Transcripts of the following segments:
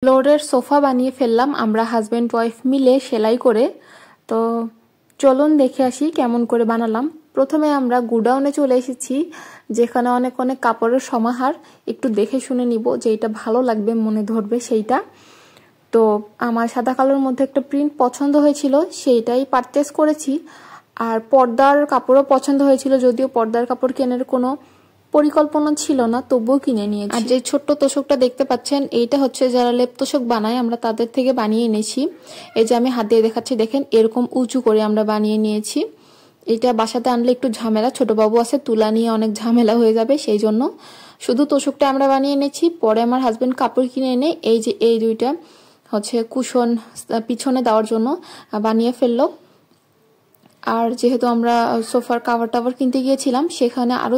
ফ্লোরের সোফা বানিয়ে ফেললাম আমরা হাজব্যান্ড ওয়াইফ মিলে সেলাই করে। তো চলুন দেখে আসি কেমন করে বানালাম। প্রথমে আমরা গুডাউনে চলে এসেছি, যেখানে অনেক অনেক কাপড়ের সমাহার। একটু দেখে শুনে নিব যে এটা ভালো লাগবে, মনে ধরবে সেইটা। তো আমার সাদা কালোর মধ্যে একটা প্রিন্ট পছন্দ হয়েছিল, সেইটাই পারচেস করেছি। আর পর্দার কাপড়ও পছন্দ হয়েছিল, যদিও পর্দার কাপড় কেনার কোনো পরিকল্পনা ছিল না, তবুও কিনে নিয়েছি। আর যে ছোট্ট তোষকটা দেখতে পাচ্ছেন, এইটা হচ্ছে যারা লেপ তোষক বানায়, আমরা তাদের থেকে বানিয়ে এনেছি। এই যে আমি হাত দিয়ে দেখাচ্ছি, দেখেন এরকম উঁচু করে আমরা বানিয়ে নিয়েছি। এটা বাসাতে আনলে একটু ঝামেলা, ছোট বাবু আছে, তুলা নিয়ে অনেক ঝামেলা হয়ে যাবে, সেই জন্য শুধু তোষকটা আমরা বানিয়ে এনেছি। পরে আমার হাজবেন্ড কাপড় কিনে এনে এই যে এই দুইটা হচ্ছে কুশন পিছনে দেওয়ার জন্য বানিয়ে ফেললো। আর যেহেতু আমরা সোফার কাভার টাভার কিনতে গিয়েছিলাম, সেখানে আরো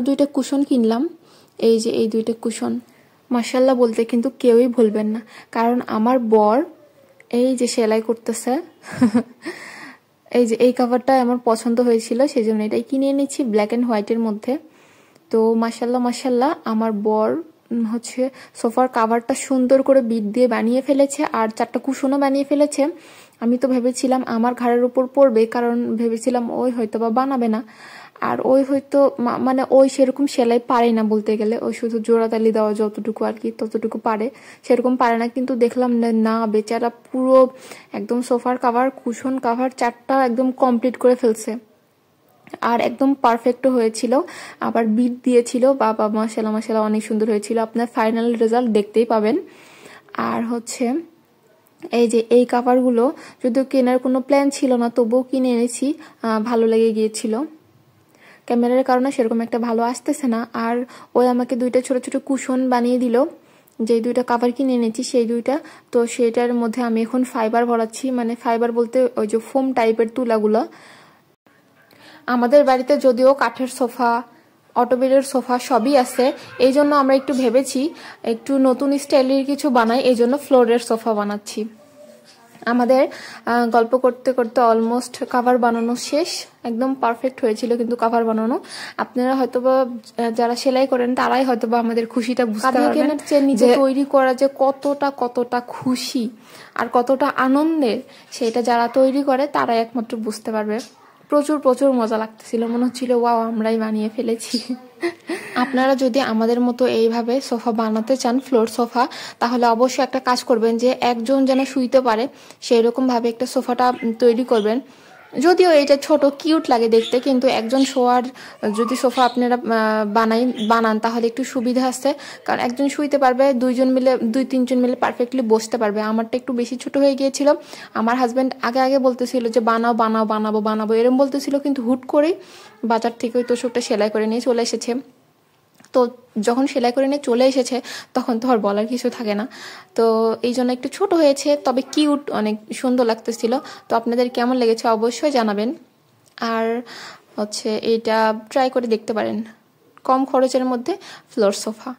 দুইটা কুশন কিনলাম। এই যে এই দুইটা কুশন মাশাআল্লাহ বলতে কিন্তু কেউই ভুলবেন না, কারণ আমার বর এই যে সেলাই করতেছে এই যে এই কাভারটা আমার পছন্দ হয়েছিল, সেই জন্য এটাই কিনে এনেছি ব্ল্যাক এন্ড হোয়াইটের মধ্যে। তো মাশাআল্লাহ মাশাআল্লাহ আমার বর হচ্ছে সোফার কাভারটা সুন্দর করে বিট দিয়ে বানিয়ে ফেলেছে, আর 4টা কুশনও বানিয়ে ফেলেছে। আমি তো ভেবেছিলাম আমার ঘাড়ের উপর পড়বে, কারণ ভেবেছিলাম ওই হয়তো বা বানাবে না। আর ওই হয়তো মানে ওই সেরকম সেলাই পারে না বলতে গেলে, ওই শুধু জোড়াতালি দেওয়া যতটুকু আর কি ততটুকু পারে, সেরকম পারে না। কিন্তু দেখলাম না, বেচারা পুরো একদম সোফার কাভার কুশন কাভার 4টা একদম কমপ্লিট করে ফেলছে, আর একদম পারফেক্ট হয়েছিল। আবার বিট দিয়েছিল, বাবা মাশাআল্লাহ মাশাআল্লাহ অনেক সুন্দর হয়েছিল। আপনার ফাইনাল রেজাল্ট দেখতেই পাবেন। আর হচ্ছে এই যে এই কাভারগুলো যদিও কেনার কোনো প্ল্যান ছিল না, তবুও কিনে এনেছি, ভালো লেগে গিয়েছিল। ক্যামেরার কারণে সেরকম একটা ভালো আসতেছে না। আর ওই আমাকে দুইটা ছোট ছোট কুশন বানিয়ে দিল, যে দুইটা কাভার কিনে এনেছি সেই দুইটা। তো সেটার মধ্যে আমি এখন ফাইবার ভরাচ্ছি, মানে ফাইবার বলতে ওই যে ফোম টাইপের তুলাগুলো। আমাদের বাড়িতে যদিও কাঠের সোফা, অটোবেডের সোফা সবই আছে, এই জন্য আমরা একটু ভেবেছি একটু নতুন স্টাইলের কিছু বানাই, এই জন্য ফ্লোরের সোফা বানাচ্ছি। আমাদের গল্প করতে করতে অলমোস্ট কাভার বানানো শেষ, একদম পারফেক্ট হয়েছিল কিন্তু কাভার বানানো। আপনারা হয়তোবা যারা সেলাই করেন তারাই হয়তোবা আমাদের খুশিটা বুঝতে পারবেন, নিজে তৈরি করা যে কতটা খুশি আর কতটা আনন্দের, সেটা যারা তৈরি করে তারাই একমাত্র বুঝতে পারবে। প্রচুর মজা লাগতেছিল, মনে হচ্ছিল ওয়াও আমরাই বানিয়ে ফেলেছি। আপনারা যদি আমাদের মতো এইভাবে সোফা বানাতে চান, ফ্লোর সোফা, তাহলে অবশ্যই একটা কাজ করবেন যে একজন যেন শুইতে পারে সেই রকম ভাবে একটা সোফাটা তৈরি করবেন। যদিও এটা ছোট কিউট লাগে দেখতে, কিন্তু একজন শোয়ার যদি সোফা আপনারা বানান তাহলে একটু সুবিধা আছে, কারণ একজন শুইতে পারবে, দুই তিনজন মিলে পারফেক্টলি বসতে পারবে। আমারটা একটু বেশি ছোট হয়ে গিয়েছিল। আমার হাজব্যান্ড আগে বলতেছিল যে বানাবো এরকম বলতেছিল, কিন্তু হুট করেই বাজার থেকে ওই তোষকটা সেলাই করে নিয়ে চলে এসেছে। তো যখন সেলাই করে নিয়ে চলে এসেছে তখন তো আর বলার কিছু থাকে না। তো এই জন্য একটু ছোট হয়েছে, তবে কিউট, অনেক সুন্দর লাগতেছিল। তো আপনাদের কেমন লেগেছে অবশ্যই জানাবেন। আর হচ্ছে এইটা ট্রাই করে দেখতে পারেন, কম খরচের মধ্যে ফ্লোর সোফা।